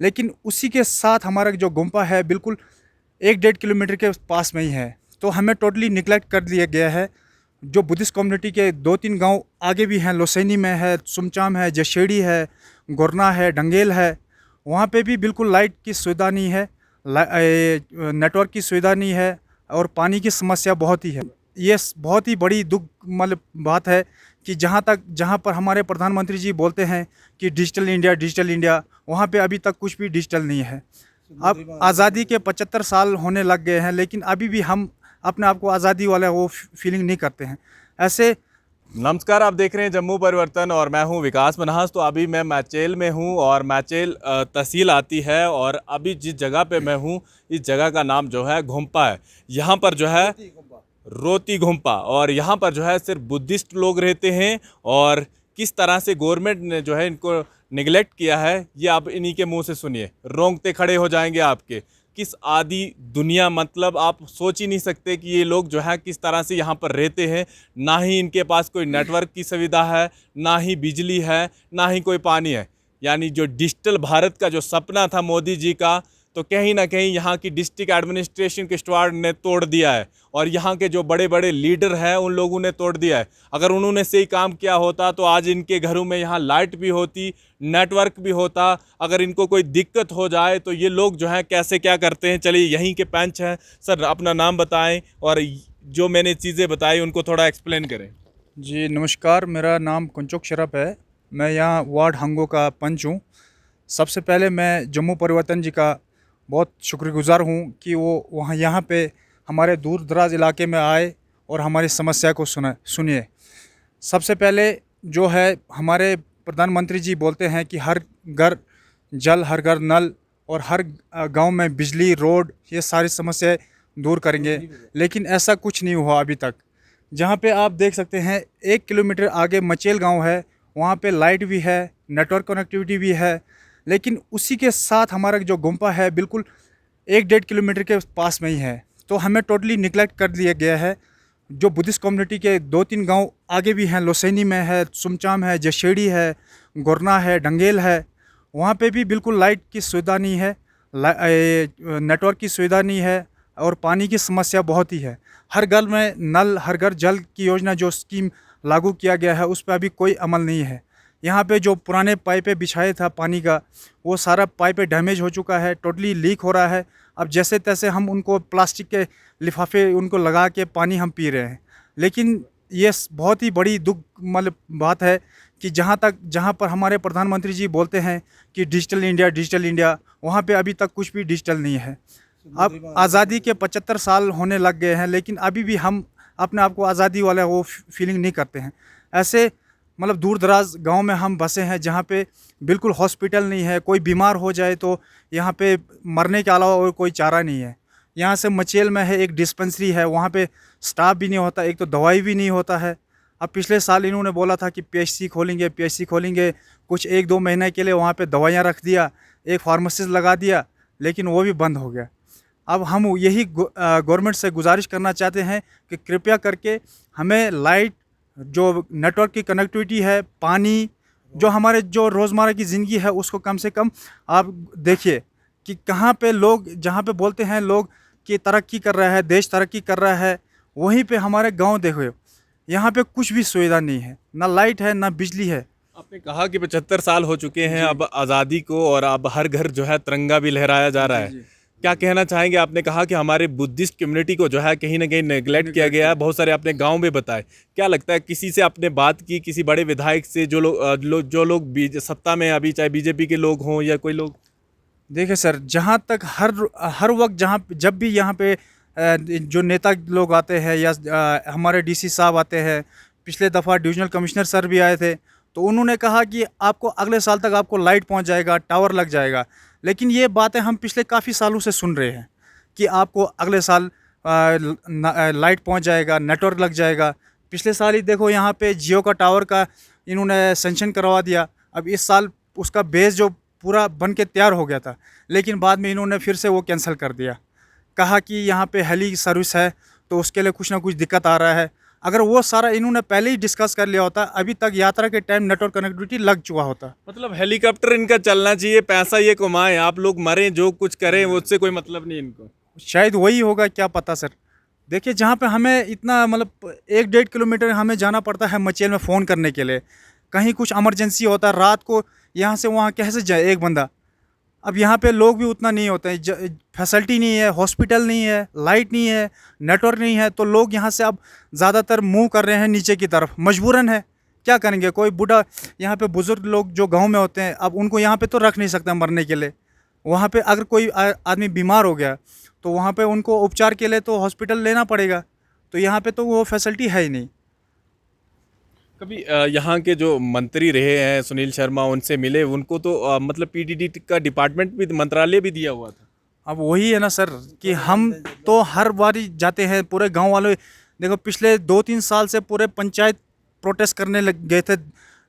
लेकिन उसी के साथ हमारा जो गुम्पा है बिल्कुल 1-1.5 किलोमीटर के पास में ही है। तो हमें टोटली निगलेक्ट कर दिया गया है। जो बुद्धिस्ट कम्युनिटी के 2-3 गांव आगे भी हैं, लोसैनी में है, सुमचाम है, जशेड़ी है, गोरना है, डंगेल है, वहाँ पे भी बिल्कुल लाइट की सुविधा नहीं है, नेटवर्क की सुविधा नहीं है और पानी की समस्या बहुत ही है। ये बहुत ही बड़ी दुख मतलब बात है कि जहाँ पर हमारे प्रधानमंत्री जी बोलते हैं कि डिजिटल इंडिया, वहाँ पे अभी तक कुछ भी डिजिटल नहीं है। अब आज़ादी के 75 साल होने लग गए हैं, लेकिन अभी भी हम अपने आप को आज़ादी वाला वो फीलिंग नहीं करते हैं। ऐसे नमस्कार, आप देख रहे हैं जम्मू परिवर्तन और मैं हूं विकास मनहास। तो अभी मैं मैचेल में हूं और मैचेल तहसील आती है और अभी जिस जगह पे मैं हूं इस जगह का नाम जो है घुम्पा है। यहाँ पर जो है रोती घुम्पा और यहाँ पर जो है सिर्फ बुद्धिस्ट लोग रहते हैं और किस तरह से गवर्नमेंट ने जो है इनको निगलेक्ट किया है ये आप इन्हीं के मुंह से सुनिए। रोंगटे खड़े हो जाएंगे आपके। किस आदि दुनिया, मतलब आप सोच ही नहीं सकते कि ये लोग जो है किस तरह से यहाँ पर रहते हैं। ना ही इनके पास कोई नेटवर्क की सुविधा है, ना ही बिजली है, ना ही कोई पानी है। यानी जो डिजिटल भारत का जो सपना था मोदी जी का, तो कहीं ना कहीं यहाँ की डिस्ट्रिक्ट एडमिनिस्ट्रेशन के स्टार ने तोड़ दिया है और यहाँ के जो बड़े बड़े लीडर हैं उन लोगों ने तोड़ दिया है। अगर उन्होंने सही काम किया होता तो आज इनके घरों में यहाँ लाइट भी होती, नेटवर्क भी होता। अगर इनको कोई दिक्कत हो जाए तो ये लोग जो हैं कैसे क्या करते हैं। चलिए यहीं के पंच हैं। सर अपना नाम बताएं और जो मैंने चीज़ें बताई उनको थोड़ा एक्सप्लेन करें। जी नमस्कार, मेरा नाम कुंचुक शरफ है। मैं यहाँ वार्ड हंगो का पंच हूँ। सबसे पहले मैं जम्मू परिवर्तन जी का बहुत शुक्रगुजार हूँ कि वो वहाँ यहाँ पे हमारे दूर दराज इलाके में आए और हमारी समस्या को सुनिए। सबसे पहले जो है हमारे प्रधानमंत्री जी बोलते हैं कि हर घर जल, हर घर नल और हर गांव में बिजली, रोड, ये सारी समस्याएं दूर करेंगे, लेकिन ऐसा कुछ नहीं हुआ अभी तक। जहाँ पे आप देख सकते हैं 1 किलोमीटर आगे मचेल गांव है, वहाँ पे लाइट भी है, नेटवर्क कनेक्टिविटी भी है, लेकिन उसी के साथ हमारा जो गुम्पा है बिल्कुल 1-1.5 किलोमीटर के पास में ही है। तो हमें टोटली निगलेक्ट कर दिया गया है। जो बुद्धिस्ट कम्युनिटी के 2-3 गांव आगे भी हैं, लोसैनी में है, सुमचाम है, जशेड़ी है, गोरना है, डंगेल है, वहाँ पे भी बिल्कुल लाइट की सुविधा नहीं है, नेटवर्क की सुविधा नहीं है और पानी की समस्या बहुत ही है। हर घर में नल, हर घर जल की योजना जो स्कीम लागू किया गया है उस पर अभी कोई अमल नहीं है। यहाँ पे जो पुराने पाइपें बिछाए था पानी का, वो सारा पाइपें डैमेज हो चुका है, टोटली लीक हो रहा है। अब जैसे तैसे हम उनको प्लास्टिक के लिफाफे उनको लगा के पानी हम पी रहे हैं। लेकिन ये बहुत ही बड़ी दुख मतलब बात है कि जहाँ पर हमारे प्रधानमंत्री जी बोलते हैं कि डिजिटल इंडिया, वहाँ पे अभी तक कुछ भी डिजिटल नहीं है। अब आज़ादी के 75 साल होने लग गए हैं, लेकिन अभी भी हम अपने आप को आज़ादी वाला वो फीलिंग नहीं करते हैं। ऐसे मतलब दूर दराज गांव में हम बसे हैं जहाँ पे बिल्कुल हॉस्पिटल नहीं है। कोई बीमार हो जाए तो यहाँ पे मरने के अलावा और कोई चारा नहीं है। यहाँ से मचेल में है एक डिस्पेंसरी है, वहाँ पे स्टाफ भी नहीं होता, एक तो दवाई भी नहीं होता है। अब पिछले साल इन्होंने बोला था कि पीएचसी खोलेंगे, कुछ 1-2 महीने के लिए वहाँ पे दवाइयाँ रख दिया, एक फार्मासिस्ट लगा दिया, लेकिन वो भी बंद हो गया। अब हम यही गवर्नमेंट से गुजारिश करना चाहते हैं कि कृपया करके हमें लाइट, जो नेटवर्क की कनेक्टिविटी है, पानी, जो हमारे जो रोज़मर्रा की ज़िंदगी है उसको कम से कम आप देखिए कि कहाँ पे लोग, जहाँ पे बोलते हैं लोग कि तरक्की कर रहा है, देश तरक्की कर रहा है, वहीं पे हमारे गांव देखो, यहाँ पे कुछ भी सुविधा नहीं है, ना लाइट है ना बिजली है। आपने कहा कि 75 साल हो चुके हैं अब आज़ादी को और अब हर घर जो है तिरंगा भी लहराया जा रहा है। क्या कहना चाहेंगे? आपने कहा कि हमारे बुद्धिस्ट कम्युनिटी को जो है कहीं ना कहीं नेगलेक्ट किया गया है। बहुत सारे आपने गांव में बताए। क्या लगता है किसी से आपने बात की, किसी बड़े विधायक से, जो लोग सत्ता में अभी, चाहे बीजेपी के लोग हों या कोई लोग? देखिए सर, जहाँ तक हर वक्त जब भी यहाँ पे जो नेता लोग आते हैं या हमारे डीसी साहब आते हैं, पिछले दफ़ा डिविजनल कमिश्नर सर भी आए थे, तो उन्होंने कहा कि आपको अगले साल तक आपको लाइट पहुँच जाएगा, टावर लग जाएगा। लेकिन ये बातें हम पिछले काफ़ी सालों से सुन रहे हैं कि आपको अगले साल लाइट पहुँच जाएगा, नेटवर्क लग जाएगा। पिछले साल ही देखो यहाँ पे जियो का टावर का इन्होंने सेंक्शन करवा दिया। अब इस साल उसका बेस जो पूरा बन के तैयार हो गया था, लेकिन बाद में इन्होंने फिर से वो कैंसिल कर दिया। कहा कि यहाँ पे हेली सर्विस है तो उसके लिए कुछ ना कुछ दिक्कत आ रहा है। अगर वो सारा इन्होंने पहले ही डिस्कस कर लिया होता, अभी तक यात्रा के टाइम नेटवर्क कनेक्टिविटी लग चुका होता। मतलब हेलीकॉप्टर इनका चलना चाहिए, पैसा ये कमाएं, आप लोग मरें जो कुछ करें वो उससे कोई मतलब नहीं इनको। शायद वही होगा, क्या पता सर। देखिए जहाँ पे हमें इतना मतलब 1-1.5 किलोमीटर हमें जाना पड़ता है मचेल में फ़ोन करने के लिए, कहीं कुछ इमरजेंसी होता है रात को, यहाँ से वहाँ कैसे जाए एक बंदा। अब यहाँ पे लोग भी उतना नहीं होते हैं, फैसिलिटी नहीं है, हॉस्पिटल नहीं है, लाइट नहीं है, नेटवर्क नहीं है, तो लोग यहाँ से अब ज़्यादातर मूव कर रहे हैं नीचे की तरफ, मजबूरन है। क्या करेंगे, कोई बूढ़ा यहाँ पे बुज़ुर्ग लोग जो गांव में होते हैं, अब उनको यहाँ पे तो रख नहीं सकते मरने के लिए। वहाँ पे अगर कोई आदमी बीमार हो गया तो वहाँ पे उनको उपचार के लिए तो हॉस्पिटल लेना पड़ेगा, तो यहाँ पे तो वो फैसिलिटी है ही नहीं। कभी यहाँ के जो मंत्री रहे हैं सुनील शर्मा, उनसे मिले, उनको तो मतलब पीडीडी का डिपार्टमेंट भी, मंत्रालय भी दिया हुआ था। अब वही है ना सर कि हम तो हर बारी जाते हैं, पूरे गांव वाले देखो पिछले 2-3 साल से पूरे पंचायत प्रोटेस्ट करने लग गए थे,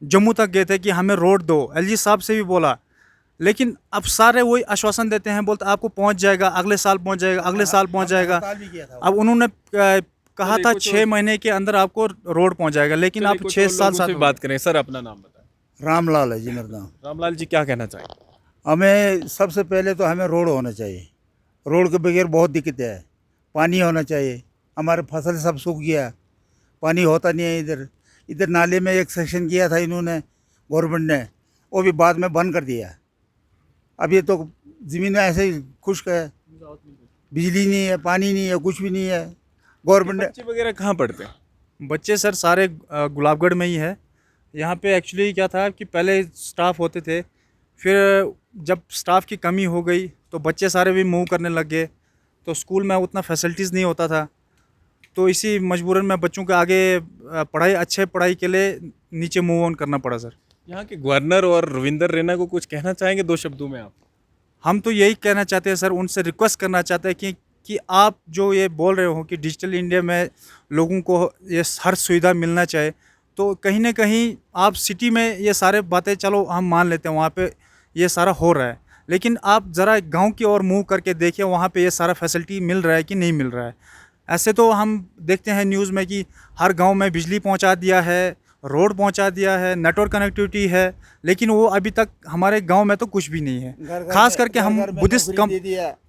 जम्मू तक गए थे कि हमें रोड दो, एलजी साहब से भी बोला, लेकिन अब सारे वही आश्वासन देते हैं, बोलते आपको पहुंच जाएगा, अगले साल पहुंच जाएगा, अगले साल पहुंच जाएगा। अब उन्होंने कहा था 6 महीने के अंदर आपको रोड पहुंच जाएगा, लेकिन आप 6 साल बात करें। सर अपना नाम बताएं। रामलाल है जी मेरा नाम। रामलाल जी क्या कहना चाहेंगे? हमें सबसे पहले तो हमें रोड होना चाहिए। रोड के बगैर बहुत दिक्कत है। पानी होना चाहिए। हमारे फसल सब सूख गया, पानी होता नहीं है इधर। इधर नाले में एक सेक्शन किया था इन्होंने, गवर्नमेंट ने, वो भी बाद में बंद कर दिया। अब ये तो ज़मीन ऐसे ही खुश्क है, बिजली नहीं है, पानी नहीं है, कुछ भी नहीं है। गवर्नमेंट ने बच्चे वगैरह कहाँ पढ़ते हैं? बच्चे सर सारे गुलाबगढ़ में ही है। यहाँ पे एक्चुअली क्या था कि पहले स्टाफ होते थे, फिर जब स्टाफ की कमी हो गई तो बच्चे सारे भी मूव करने लग गए, तो स्कूल में उतना फैसिलिटीज़ नहीं होता था, तो इसी मजबूरन में बच्चों के आगे पढ़ाई, अच्छे पढ़ाई के लिए नीचे मूव ऑन करना पड़ा सर। यहाँ के गवर्नर और रविंदर रैना को कुछ कहना चाहेंगे 2 शब्दों में आप? हम तो यही कहना चाहते हैं सर, उनसे रिक्वेस्ट करना चाहते हैं कि आप जो ये बोल रहे हो कि डिजिटल इंडिया में लोगों को ये हर सुविधा मिलना चाहिए, तो कहीं ना कहीं आप सिटी में ये सारे बातें चलो हम मान लेते हैं, वहाँ पे ये सारा हो रहा है, लेकिन आप ज़रा गांव की ओर मूव करके देखिए, वहाँ पे ये सारा फैसिलिटी मिल रहा है कि नहीं मिल रहा है। ऐसे तो हम देखते हैं न्यूज़ में कि हर गांव में बिजली पहुंचा दिया है, रोड पहुंचा दिया है, नेटवर्क कनेक्टिविटी है, लेकिन वो अभी तक हमारे गांव में तो कुछ भी नहीं है। खास करके हम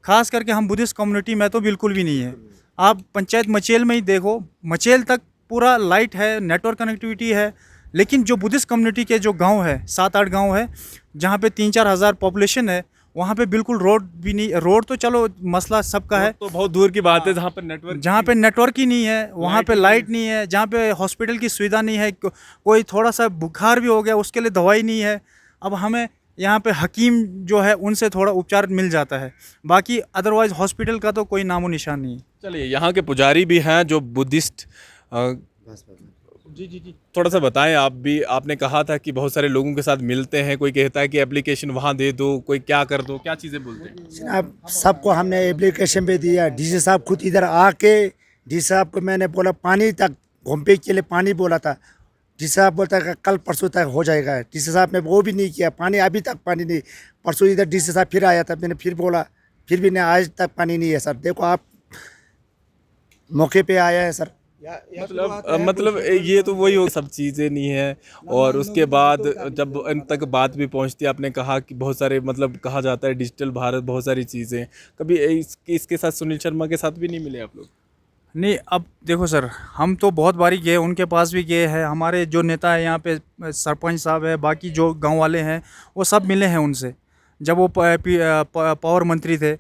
खास करके हम बुद्धिस्ट कम्युनिटी में तो बिल्कुल भी नहीं है। आप पंचायत मचेल में ही देखो, मचेल तक पूरा लाइट है, नेटवर्क कनेक्टिविटी है, लेकिन जो बुद्धिस्ट कम्युनिटी के जो गांव है, 7-8 गांव है जहाँ पे 3-4 हज़ार पॉपुलेशन है, वहाँ पे बिल्कुल रोड भी नहीं। रोड तो चलो मसला सबका है, तो बहुत दूर की बात है जहाँ पर नेटवर्क ही नहीं है, वहाँ पे लाइट नहीं है, जहाँ पे हॉस्पिटल की सुविधा नहीं है, कोई थोड़ा सा बुखार भी हो गया उसके लिए दवाई नहीं है। अब हमें यहाँ पे हकीम जो है उनसे थोड़ा उपचार मिल जाता है, बाकी अदरवाइज़ हॉस्पिटल का तो कोई नामो निशान नहीं है। चलिए यहाँ के पुजारी भी हैं जो बुद्धिस्ट जी थोड़ा सा बताएं आप भी। आपने कहा था कि बहुत सारे लोगों के साथ मिलते हैं, कोई कहता है कि एप्लीकेशन वहाँ दे दो, कोई क्या कर दो, क्या चीज़ें बोलते हैं? अब सबको हमने एप्लीकेशन पे दिया। डीसी साहब खुद इधर आके, डीसी साहब को मैंने बोला पानी तक घूमपे के लिए पानी बोला था, डीसी साहब बोलता है कल परसों तक हो जाएगा। डीसी साहब ने वो भी नहीं किया, पानी अभी तक पानी नहीं। परसों इधर डीसी साहब फिर आया था, मैंने फिर बोला, फिर भी नहीं, आज तक पानी नहीं है सर। देखो आप मौके पे आया है सर। मतलब ये तो वही हो, सब चीज़ें नहीं है। और उसके बाद जब इन तक बात भी पहुंचती है, आपने कहा कि बहुत सारे मतलब कहा जाता है डिजिटल भारत, बहुत सारी चीज़ें, कभी इसके साथ सुनील शर्मा के साथ भी नहीं मिले आप लोग? नहीं, अब देखो सर, हम तो बहुत बारी गए, उनके पास भी गए हैं, हमारे जो नेता है यहाँ पे सरपंच साहब है, बाकी जो गांव वाले हैं वो सब मिले हैं उनसे। जब वो पावर मंत्री थे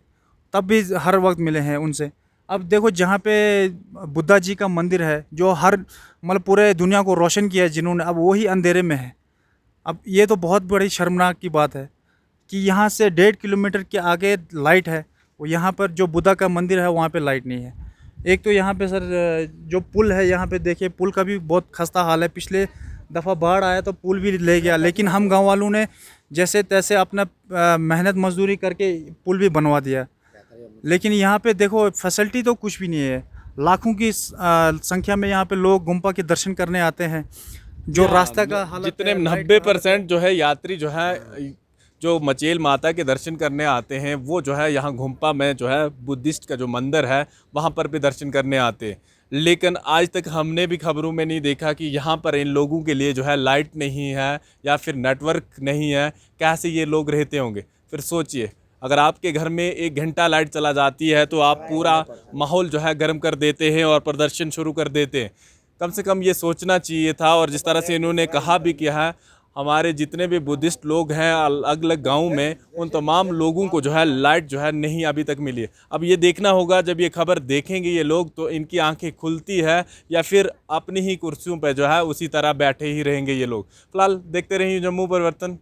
तब भी हर वक्त मिले हैं उनसे। अब देखो जहाँ पे बुद्धा जी का मंदिर है, जो हर मतलब पूरे दुनिया को रोशन किया है जिन्होंने, अब वही अंधेरे में है। अब ये तो बहुत बड़ी शर्मनाक की बात है कि यहाँ से 1.5 किलोमीटर के आगे लाइट है, वो यहाँ पर जो बुद्धा का मंदिर है वहाँ पे लाइट नहीं है। एक तो यहाँ पे सर जो पुल है यहाँ पे देखिए, पुल का भी बहुत खस्ता हाल है। पिछले दफ़ा बाढ़ आया तो पुल भी ले गया, लेकिन हम गांव वालों ने जैसे तैसे अपना मेहनत मजदूरी करके पुल भी बनवा दिया। लेकिन यहाँ पे देखो फैसिलिटी तो कुछ भी नहीं है। लाखों की संख्या में यहाँ पे लोग गुम्पा के दर्शन करने आते हैं। जो रास्ता का हालत जितने है, 90% जो है यात्री जो है जो मचेल माता के दर्शन करने आते हैं, वो जो है यहाँ घुम्पा में जो है बुद्धिस्ट का जो मंदिर है वहाँ पर भी दर्शन करने आते हैं। लेकिन आज तक हमने भी खबरों में नहीं देखा कि यहाँ पर इन लोगों के लिए जो है लाइट नहीं है या फिर नेटवर्क नहीं है। कैसे ये लोग रहते होंगे? फिर सोचिए, अगर आपके घर में 1 घंटा लाइट चला जाती है तो आप पूरा माहौल जो है गर्म कर देते हैं और प्रदर्शन शुरू कर देते हैं। कम से कम ये सोचना चाहिए था। और जिस तरह से इन्होंने कहा भी किया है, हमारे जितने भी बुद्धिस्ट लोग हैं अलग अलग गाँव में, उन तमाम लोगों को जो है लाइट जो है नहीं अभी तक मिली है। अब ये देखना होगा, जब ये खबर देखेंगे ये लोग तो इनकी आंखें खुलती है या फिर अपनी ही कुर्सियों पर जो है उसी तरह बैठे ही रहेंगे ये लोग। फिलहाल देखते रहिए जम्मू परिवर्तन।